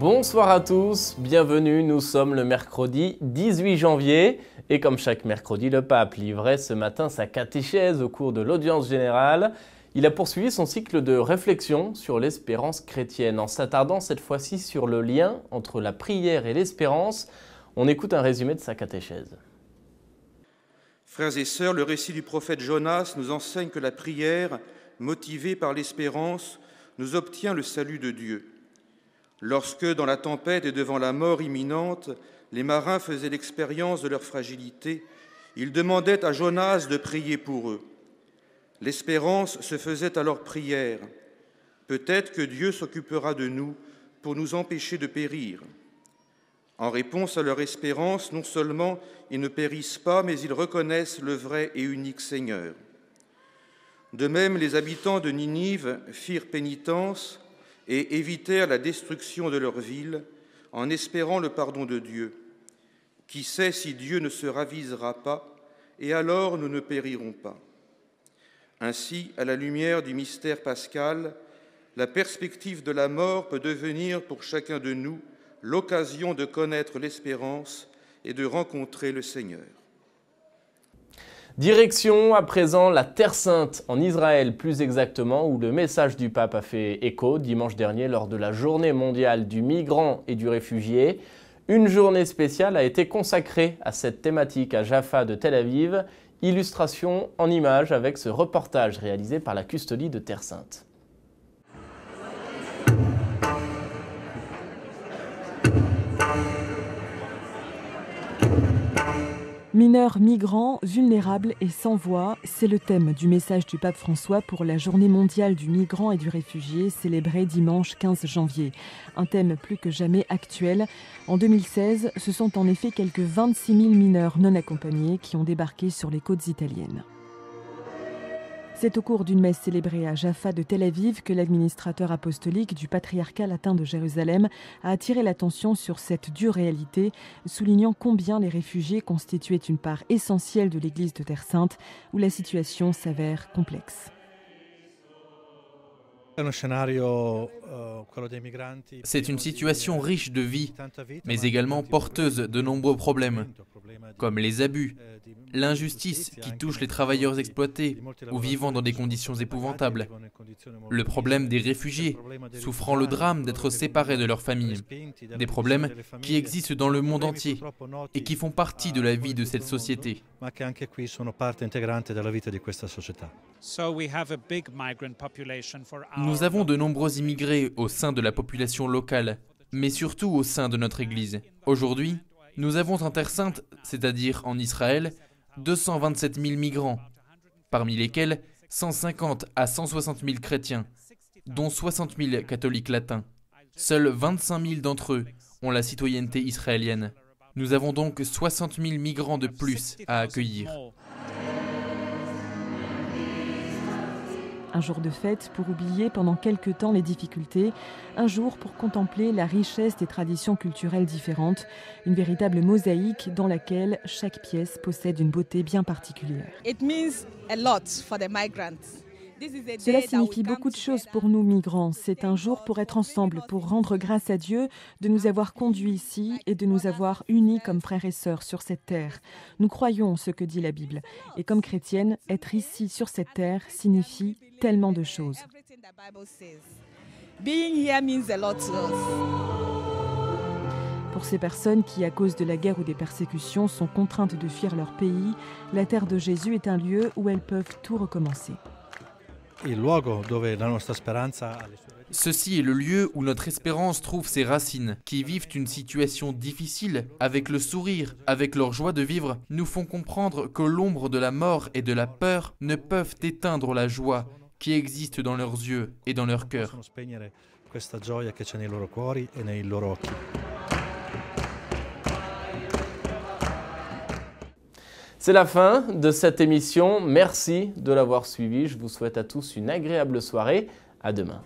Bonsoir à tous, bienvenue, nous sommes le mercredi 18 janvier et comme chaque mercredi, le pape livrait ce matin sa catéchèse au cours de l'audience générale. Il a poursuivi son cycle de réflexion sur l'espérance chrétienne en s'attardant cette fois-ci sur le lien entre la prière et l'espérance. On écoute un résumé de sa catéchèse. Frères et sœurs, le récit du prophète Jonas nous enseigne que la prière, motivée par l'espérance, nous obtient le salut de Dieu. Lorsque, dans la tempête et devant la mort imminente, les marins faisaient l'expérience de leur fragilité, ils demandaient à Jonas de prier pour eux. L'espérance se faisait alors prière. Peut-être que Dieu s'occupera de nous pour nous empêcher de périr. En réponse à leur espérance, non seulement ils ne périssent pas, mais ils reconnaissent le vrai et unique Seigneur. De même, les habitants de Ninive firent pénitence et évitèrent la destruction de leur ville en espérant le pardon de Dieu. Qui sait si Dieu ne se ravisera pas, et alors nous ne périrons pas. Ainsi, à la lumière du mystère pascal, la perspective de la mort peut devenir pour chacun de nous l'occasion de connaître l'espérance et de rencontrer le Seigneur. Direction à présent la Terre Sainte, en Israël plus exactement, où le message du pape a fait écho dimanche dernier lors de la journée mondiale du migrant et du réfugié. Une journée spéciale a été consacrée à cette thématique à Jaffa de Tel Aviv. Illustration en images avec ce reportage réalisé par la Custodie de Terre Sainte. Mineurs, migrants, vulnérables et sans voix, c'est le thème du message du pape François pour la journée mondiale du migrant et du réfugié célébrée dimanche 15 janvier. Un thème plus que jamais actuel. En 2016, ce sont en effet quelques 26 000 mineurs non accompagnés qui ont débarqué sur les côtes italiennes. C'est au cours d'une messe célébrée à Jaffa de Tel Aviv que l'administrateur apostolique du patriarcat latin de Jérusalem a attiré l'attention sur cette dure réalité, soulignant combien les réfugiés constituaient une part essentielle de l'Église de Terre Sainte, où la situation s'avère complexe. C'est une situation riche de vie, mais également porteuse de nombreux problèmes, comme les abus, l'injustice qui touche les travailleurs exploités ou vivant dans des conditions épouvantables, le problème des réfugiés, souffrant le drame d'être séparés de leur famille, des problèmes qui existent dans le monde entier et qui font partie de la vie de cette société. Nous avons de nombreux immigrés au sein de la population locale, mais surtout au sein de notre Église. Aujourd'hui, nous avons en Terre Sainte, c'est-à-dire en Israël, 227 000 migrants, parmi lesquels 150 à 160 000 chrétiens, dont 60 000 catholiques latins. Seuls 25 000 d'entre eux ont la citoyenneté israélienne. Nous avons donc 60 000 migrants de plus à accueillir. Un jour de fête pour oublier pendant quelque temps les difficultés, un jour pour contempler la richesse des traditions culturelles différentes, une véritable mosaïque dans laquelle chaque pièce possède une beauté bien particulière. Cela signifie beaucoup de choses pour nous migrants. C'est un jour pour être ensemble, pour rendre grâce à Dieu de nous avoir conduits ici et de nous avoir unis comme frères et sœurs sur cette terre. Nous croyons ce que dit la Bible. Et comme chrétienne, être ici sur cette terre signifie tellement de choses. Pour ces personnes qui, à cause de la guerre ou des persécutions, sont contraintes de fuir leur pays, la terre de Jésus est un lieu où elles peuvent tout recommencer. Ceci est le lieu où notre espérance trouve ses racines, qui vivent une situation difficile, avec le sourire, avec leur joie de vivre, nous font comprendre que l'ombre de la mort et de la peur ne peuvent éteindre la joie qui existe dans leurs yeux et dans leur cœur. C'est la fin de cette émission. Merci de l'avoir suivi. Je vous souhaite à tous une agréable soirée. À demain.